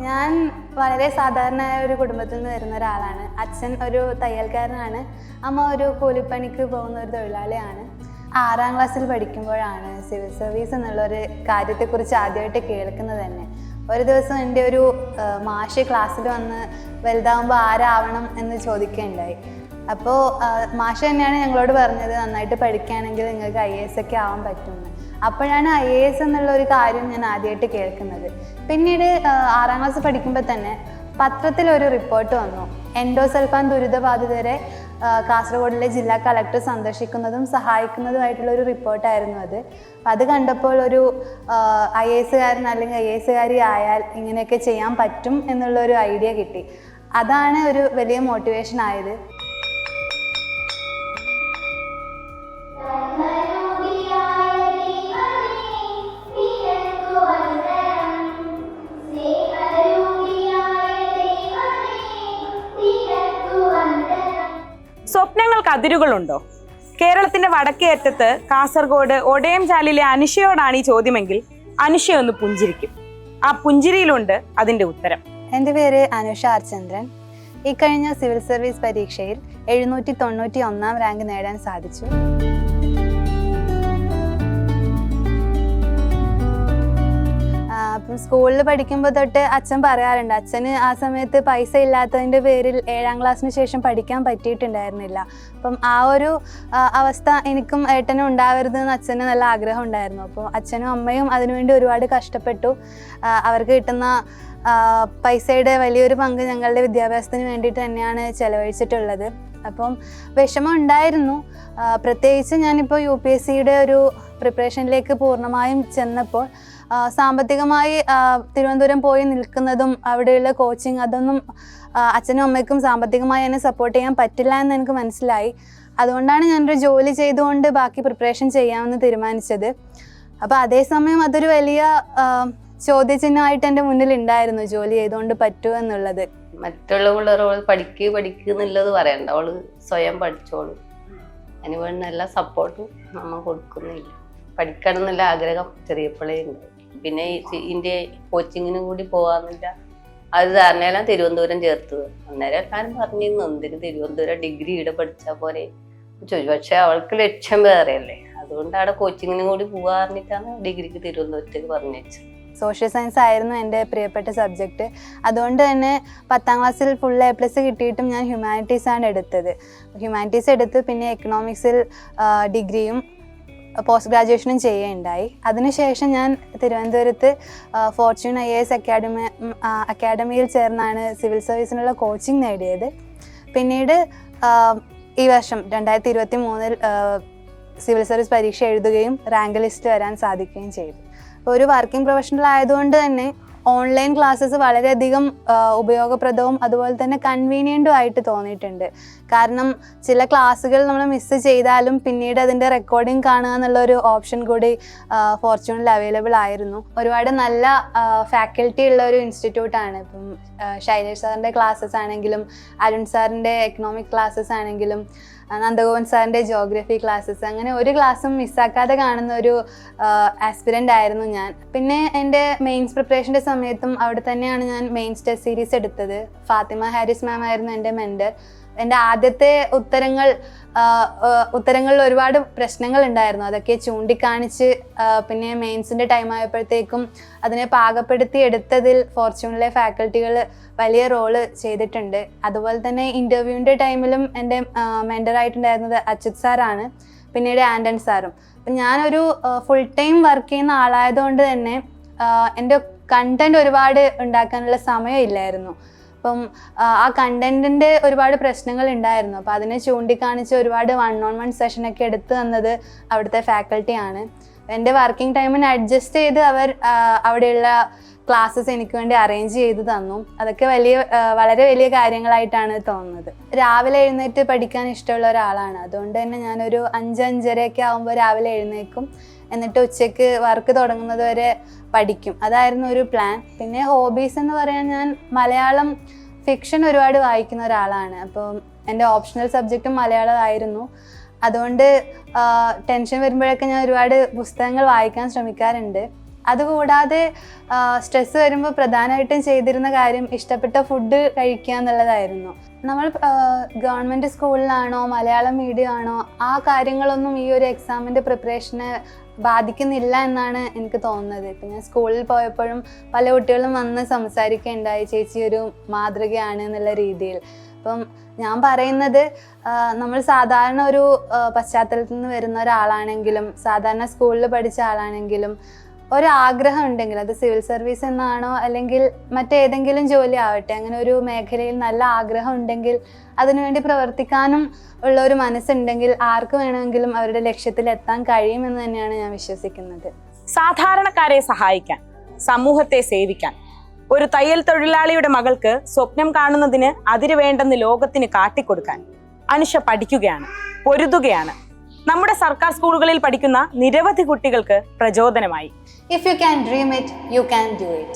ഞാൻ വളരെ സാധാരണയായ ഒരു കുടുംബത്തിൽ നിന്ന് വരുന്ന ഒരാളാണ്. അച്ഛൻ ഒരു തയ്യൽക്കാരനാണ്, അമ്മ ഒരു കൂലിപ്പണിക്ക് പോകുന്ന ഒരു തൊഴിലാളിയാണ്. 6ാം ക്ലാസ്സിൽ പഠിക്കുമ്പോഴാണ് സിവിൽ സർവീസ് എന്നുള്ളൊരു കാര്യത്തെക്കുറിച്ച് ആദ്യമായിട്ട് കേൾക്കുന്നത് തന്നെ. ഒരു ദിവസം എൻ്റെ ഒരു മാഷ് ക്ലാസ്സിൽ വന്ന് വലുതാവുമ്പോൾ ആരാവണം എന്ന് ചോദിക്കുകയുണ്ടായി. അപ്പോൾ മാഷ് തന്നെയാണ് ഞങ്ങളോട് പറഞ്ഞത്, നന്നായിട്ട് പഠിക്കുകയാണെങ്കിൽ നിങ്ങൾക്ക് IAS ഒക്കെ ആവാൻ പറ്റുമെന്ന്. അപ്പോഴാണ് IAS എന്നുള്ള ഒരു കാര്യം ഞാൻ ആദ്യമായിട്ട് കേൾക്കുന്നത്. പിന്നീട് 6ാം ക്ലാസ് പഠിക്കുമ്പോൾ തന്നെ പത്രത്തിലൊരു റിപ്പോർട്ട് വന്നു. എൻഡോസൾഫാൻ ദുരിതബാധിതരെ കാസർഗോഡിലെ ജില്ലാ കളക്ടർ സന്ദർശിക്കുന്നതും സഹായിക്കുന്നതുമായിട്ടുള്ളൊരു റിപ്പോർട്ടായിരുന്നു അത്. അത് കണ്ടപ്പോൾ ഒരു IASകാരൻ അല്ലെങ്കിൽ IASകാരി ആയാൽ ഇങ്ങനെയൊക്കെ ചെയ്യാൻ പറ്റും എന്നുള്ളൊരു ഐഡിയ കിട്ടി. അതാണ് ഒരു വലിയ മോട്ടിവേഷൻ ആയത്. സ്വപ്നങ്ങൾക്ക് അതിരുകളുണ്ടോ? കേരളത്തിന്റെ വടക്കേ അറ്റത്ത് കാസർഗോഡ് ഒടയംചാലിലെ അനുഷയോടാണ് ഈ ചോദ്യമെങ്കിൽ അനുഷ ഒന്ന് പുഞ്ചിരിക്കും. ആ പുഞ്ചിരിയിലുണ്ട് അതിന്റെ ഉത്തരം. എൻ്റെ പേര് അനുഷ ആർ ചന്ദ്രൻ. ഇക്കഴിഞ്ഞ സിവിൽ സർവീസ് പരീക്ഷയിൽ 791 റാങ്ക് നേടാൻ സാധിച്ചു. അപ്പം സ്കൂളിൽ പഠിക്കുമ്പോൾ തൊട്ട് അച്ഛൻ പറയാറുണ്ട്, അച്ഛന് ആ സമയത്ത് പൈസ ഇല്ലാത്തതിൻ്റെ പേരിൽ 7ാം ക്ലാസ്സിന് ശേഷം പഠിക്കാൻ പറ്റിയിട്ടുണ്ടായിരുന്നില്ല. അപ്പം ആ ഒരു അവസ്ഥ എനിക്കും ഏട്ടനും ഉണ്ടാവരുതെന്ന് അച്ഛന് നല്ല ആഗ്രഹം ഉണ്ടായിരുന്നു. അപ്പോൾ അച്ഛനും അമ്മയും അതിനുവേണ്ടി ഒരുപാട് കഷ്ടപ്പെട്ടു. അവർക്ക് കിട്ടുന്ന പൈസയുടെ വലിയൊരു പങ്ക് ഞങ്ങളുടെ വിദ്യാഭ്യാസത്തിന് വേണ്ടിയിട്ട് തന്നെയാണ് ചെലവഴിച്ചിട്ടുള്ളത്. അപ്പം വിഷമം ഉണ്ടായിരുന്നു. പ്രത്യേകിച്ച് ഞാനിപ്പോൾ UPSCയുടെ ഒരു പ്രിപ്പറേഷനിലേക്ക് പൂർണ്ണമായും ചെന്നപ്പോൾ സാമ്പത്തികമായി തിരുവനന്തപുരം പോയി നിൽക്കുന്നതും അവിടെയുള്ള കോച്ചിങ് അതൊന്നും അച്ഛനും അമ്മയ്ക്കും സാമ്പത്തികമായി എന്നെ സപ്പോർട്ട് ചെയ്യാൻ പറ്റില്ല എന്ന് എനിക്ക് മനസ്സിലായി. അതുകൊണ്ടാണ് ഞാനൊരു ജോലി ചെയ്തുകൊണ്ട് ബാക്കി പ്രിപ്പറേഷൻ ചെയ്യാമെന്ന് തീരുമാനിച്ചത്. അപ്പോൾ അതേസമയം അതൊരു വലിയ ചോദ്യചിഹ്നമായിട്ട് എൻ്റെ മുന്നിൽ ഉണ്ടായിരുന്നു, ജോലി ചെയ്തുകൊണ്ട് പറ്റുമോ എന്നുള്ളത്. മറ്റുള്ള പിള്ളേരോട് പഠിക്കുന്നുള്ളത് പറയണ്ട, അവള് സ്വയം പഠിച്ചോളൂ. അതിന് വേണ്ട എല്ലാ സപ്പോർട്ടും നമ്മൾ കൊടുക്കുന്നില്ല. പഠിക്കണം എന്നുള്ള ആഗ്രഹം ചെറിയപ്പോഴേ ഉണ്ട്. പിന്നെ ഇന്ത്യ കോച്ചിങ്ങിന് കൂടി പോകാന്നില്ല, അത് ധാരണയെല്ലാം തിരുവനന്തപുരം ചേർത്തത്. അന്നേരം എല്ലാവരും പറഞ്ഞിരുന്നു, എന്തിന് തിരുവനന്തപുരം ഡിഗ്രി ഇവിടെ പഠിച്ചാൽ പോരെ ചോദിച്ചു. പക്ഷെ അവൾക്ക് ലക്ഷ്യം വേറെയല്ലേ, അതുകൊണ്ട് അവിടെ കോച്ചിങ്ങിന് കൂടി പോകാറിഞ്ഞിട്ടാണ് ഡിഗ്രിക്ക് തിരുവനന്തപുരത്തേക്ക് പറഞ്ഞയച്ചത്. സോഷ്യൽ സയൻസ് ആയിരുന്നു എൻ്റെ പ്രിയപ്പെട്ട സബ്ജക്റ്റ്. അതുകൊണ്ട് തന്നെ 10ാം ക്ലാസ്സിൽ ഫുൾ A+ കിട്ടിയിട്ടും ഞാൻ ഹ്യൂമാനിറ്റീസാണ് എടുത്തത്. ഹ്യൂമാനിറ്റീസ് എടുത്ത് പിന്നെ എക്കണോമിക്സിൽ ഡിഗ്രിയും പോസ്റ്റ് ഗ്രാജുവേഷനും ചെയ്യുകയുണ്ടായി. അതിനുശേഷം ഞാൻ തിരുവനന്തപുരത്ത് ഫോർച്യൂൺ IAS അക്കാഡമിയിൽ ചേർന്നാണ് സിവിൽ സർവീസിനുള്ള കോച്ചിങ് നേടിയത്. പിന്നീട് ഈ വർഷം 2023 സിവിൽ സർവീസ് പരീക്ഷ എഴുതുകയും റാങ്ക് ലിസ്റ്റ് വരാൻ സാധിക്കുകയും ചെയ്തു. അപ്പോൾ ഒരു വർക്കിംഗ് പ്രൊഫഷണൽ ആയതുകൊണ്ട് തന്നെ ഓൺലൈൻ ക്ലാസ്സസ് വളരെയധികം ഉപയോഗപ്രദവും അതുപോലെ തന്നെ കൺവീനിയൻറ്റും ആയിട്ട് തോന്നിയിട്ടുണ്ട്. കാരണം ചില ക്ലാസ്സുകൾ നമ്മൾ മിസ് ചെയ്താലും പിന്നീട് അതിൻ്റെ റെക്കോർഡിങ് കാണുക എന്നുള്ളൊരു ഓപ്ഷൻ കൂടി ഫോർച്യൂണിൽ അവൈലബിൾ ആയിരുന്നു. ഒരുപാട് നല്ല ഫാക്കൽറ്റി ഉള്ള ഒരു ഇൻസ്റ്റിറ്റ്യൂട്ടാണ്. ഇപ്പം ശൈലേഷ് സാറിൻ്റെ ക്ലാസ്സസ് ആണെങ്കിലും അരുൺ സാറിൻ്റെ എക്കണോമിക് ക്ലാസ്സസ് ആണെങ്കിലും നന്ദഗോപൻ സാറിൻ്റെ ജോഗ്രഫി ക്ലാസ്സസ്, അങ്ങനെ ഒരു ക്ലാസ്സും മിസ്സാക്കാതെ കാണുന്ന ഒരു ആസ്പിരൻ്റ് ആയിരുന്നു ഞാൻ. പിന്നെ എൻ്റെ മെയിൻസ് പ്രിപ്പറേഷൻ്റെ സമയത്തും അവിടെ തന്നെയാണ് ഞാൻ മെയിൻസ് ടെസ്റ്റ് സീരീസ് എടുത്തത്. ഫാത്തിമ ഹാരിസ് മാം ആയിരുന്നു എൻ്റെ മെൻറ്റർ. എൻ്റെ ആദ്യത്തെ ഉത്തരങ്ങളിൽ ഒരുപാട് പ്രശ്നങ്ങൾ ഉണ്ടായിരുന്നു. അതൊക്കെ ചൂണ്ടിക്കാണിച്ച് പിന്നെ മെയിൻസിൻ്റെ ടൈം ആയപ്പോഴത്തേക്കും അതിനെ പാകപ്പെടുത്തി എടുത്തതിൽ ഫോർച്യൂണിലെ ഫാക്കൽറ്റികൾ വലിയ റോള് ചെയ്തിട്ടുണ്ട്. അതുപോലെ തന്നെ ഇൻ്റർവ്യൂവിൻ്റെ ടൈമിലും എൻ്റെ മെൻറ്ററായിട്ടുണ്ടായിരുന്നത് അച്യുത് സാറാണ്, പിന്നീട് ആൻഡൺ സാറും. അപ്പം ഞാനൊരു ഫുൾ ടൈം വർക്ക് ചെയ്യുന്ന ആളായതുകൊണ്ട് തന്നെ എൻ്റെ കണ്ടൻറ് ഒരുപാട് ഉണ്ടാക്കാനുള്ള സമയമില്ലായിരുന്നു. അപ്പം ആ കണ്ടൻറ്റിൻ്റെ ഒരുപാട് പ്രശ്നങ്ങൾ ഉണ്ടായിരുന്നു. അപ്പോൾ അതിനെ ചൂണ്ടിക്കാണിച്ച് ഒരുപാട് 1-on-1 സെഷനൊക്കെ എടുത്തു തന്നത് അവിടുത്തെ ഫാക്കൽറ്റിയാണ്. എൻ്റെ വർക്കിംഗ് ടൈമിന് അഡ്ജസ്റ്റ് ചെയ്ത് അവർ അവിടെയുള്ള ക്ലാസ്സസ് എനിക്ക് വേണ്ടി അറേഞ്ച് ചെയ്ത് തന്നു. അതൊക്കെ വളരെ വലിയ കാര്യങ്ങളായിട്ടാണ് തോന്നുന്നത്. രാവിലെ എഴുന്നേറ്റ് പഠിക്കാൻ ഇഷ്ടമുള്ള ഒരാളാണ്. അതുകൊണ്ട് തന്നെ ഞാനൊരു 5-5:30 ആകുമ്പോൾ രാവിലെ എഴുന്നേൽക്കും. എന്നിട്ട് ഉച്ചയ്ക്ക് വർക്ക് തുടങ്ങുന്നത് വരെ പഠിക്കും. അതായിരുന്നു ഒരു പ്ലാൻ. പിന്നെ ഹോബീസ് എന്ന് പറയാൻ ഞാൻ മലയാളം ഫിക്ഷൻ ഒരുപാട് വായിക്കുന്ന ഒരാളാണ്. അപ്പോൾ എൻ്റെ ഓപ്ഷണൽ സബ്ജക്റ്റും മലയാളമായിരുന്നു. അതുകൊണ്ട് ടെൻഷൻ വരുമ്പോഴൊക്കെ ഞാൻ ഒരുപാട് പുസ്തകങ്ങൾ വായിക്കാൻ ശ്രമിക്കാറുണ്ട്. അതുകൂടാതെ സ്ട്രെസ് വരുമ്പോൾ പ്രധാനമായിട്ടും ചെയ്തിരുന്ന കാര്യം ഇഷ്ടപ്പെട്ട ഫുഡ് കഴിക്കുക എന്നുള്ളതായിരുന്നു. നമ്മൾ ഗവൺമെൻറ് സ്കൂളിലാണോ മലയാളം മീഡിയം ആണോ ആ കാര്യങ്ങളൊന്നും ഈ ഒരു എക്സാമിൻ്റെ പ്രിപ്പറേഷനെ ബാധിക്കുന്നില്ല എന്നാണ് എനിക്ക് തോന്നുന്നത്. ഇപ്പം ഞാൻ സ്കൂളിൽ പോയപ്പോഴും പല കുട്ടികളും വന്ന് സംസാരിക്കുകയുണ്ടായി, ചേച്ചി ഒരു മാതൃകയാണ് എന്നുള്ള രീതിയിൽ. അപ്പം ഞാൻ പറയുന്നത് നമ്മൾ സാധാരണ ഒരു പശ്ചാത്തലത്തിൽ നിന്ന് വരുന്ന ഒരാളാണെങ്കിലും സാധാരണ സ്കൂളിൽ പഠിച്ച ആളാണെങ്കിലും ഒരാഗ്രഹം ഉണ്ടെങ്കിൽ അത് സിവിൽ സർവീസ് എന്നാണോ അല്ലെങ്കിൽ മറ്റേതെങ്കിലും ജോലി ആവട്ടെ, അങ്ങനെ ഒരു മേഖലയിൽ നല്ല ആഗ്രഹം ഉണ്ടെങ്കിൽ അതിനുവേണ്ടി പ്രവർത്തിക്കാനും ഉള്ള ഒരു മനസ്സുണ്ടെങ്കിൽ ആർക്ക് വേണമെങ്കിലും അവരുടെ ലക്ഷ്യത്തിൽ എത്താൻ കഴിയുമെന്ന് തന്നെയാണ് ഞാൻ വിശ്വസിക്കുന്നത്. സാധാരണക്കാരെ സഹായിക്കാൻ, സമൂഹത്തെ സേവിക്കാൻ ഒരു തയ്യൽ തൊഴിലാളിയുടെ മകൾക്ക് സ്വപ്നം കാണുന്നതിന് അതിര് വേണ്ടെന്ന് ലോകത്തിന് കാട്ടിക്കൊടുക്കാൻ അനുഷ പഠിക്കുകയാണ്, പൊരുതുകയാണ്. നമ്മുടെ സർക്കാർ സ്കൂളുകളിൽ പഠിക്കുന്ന നിരവധി കുട്ടികൾക്ക് പ്രചോദനമായി. If you can dream it, you can do it.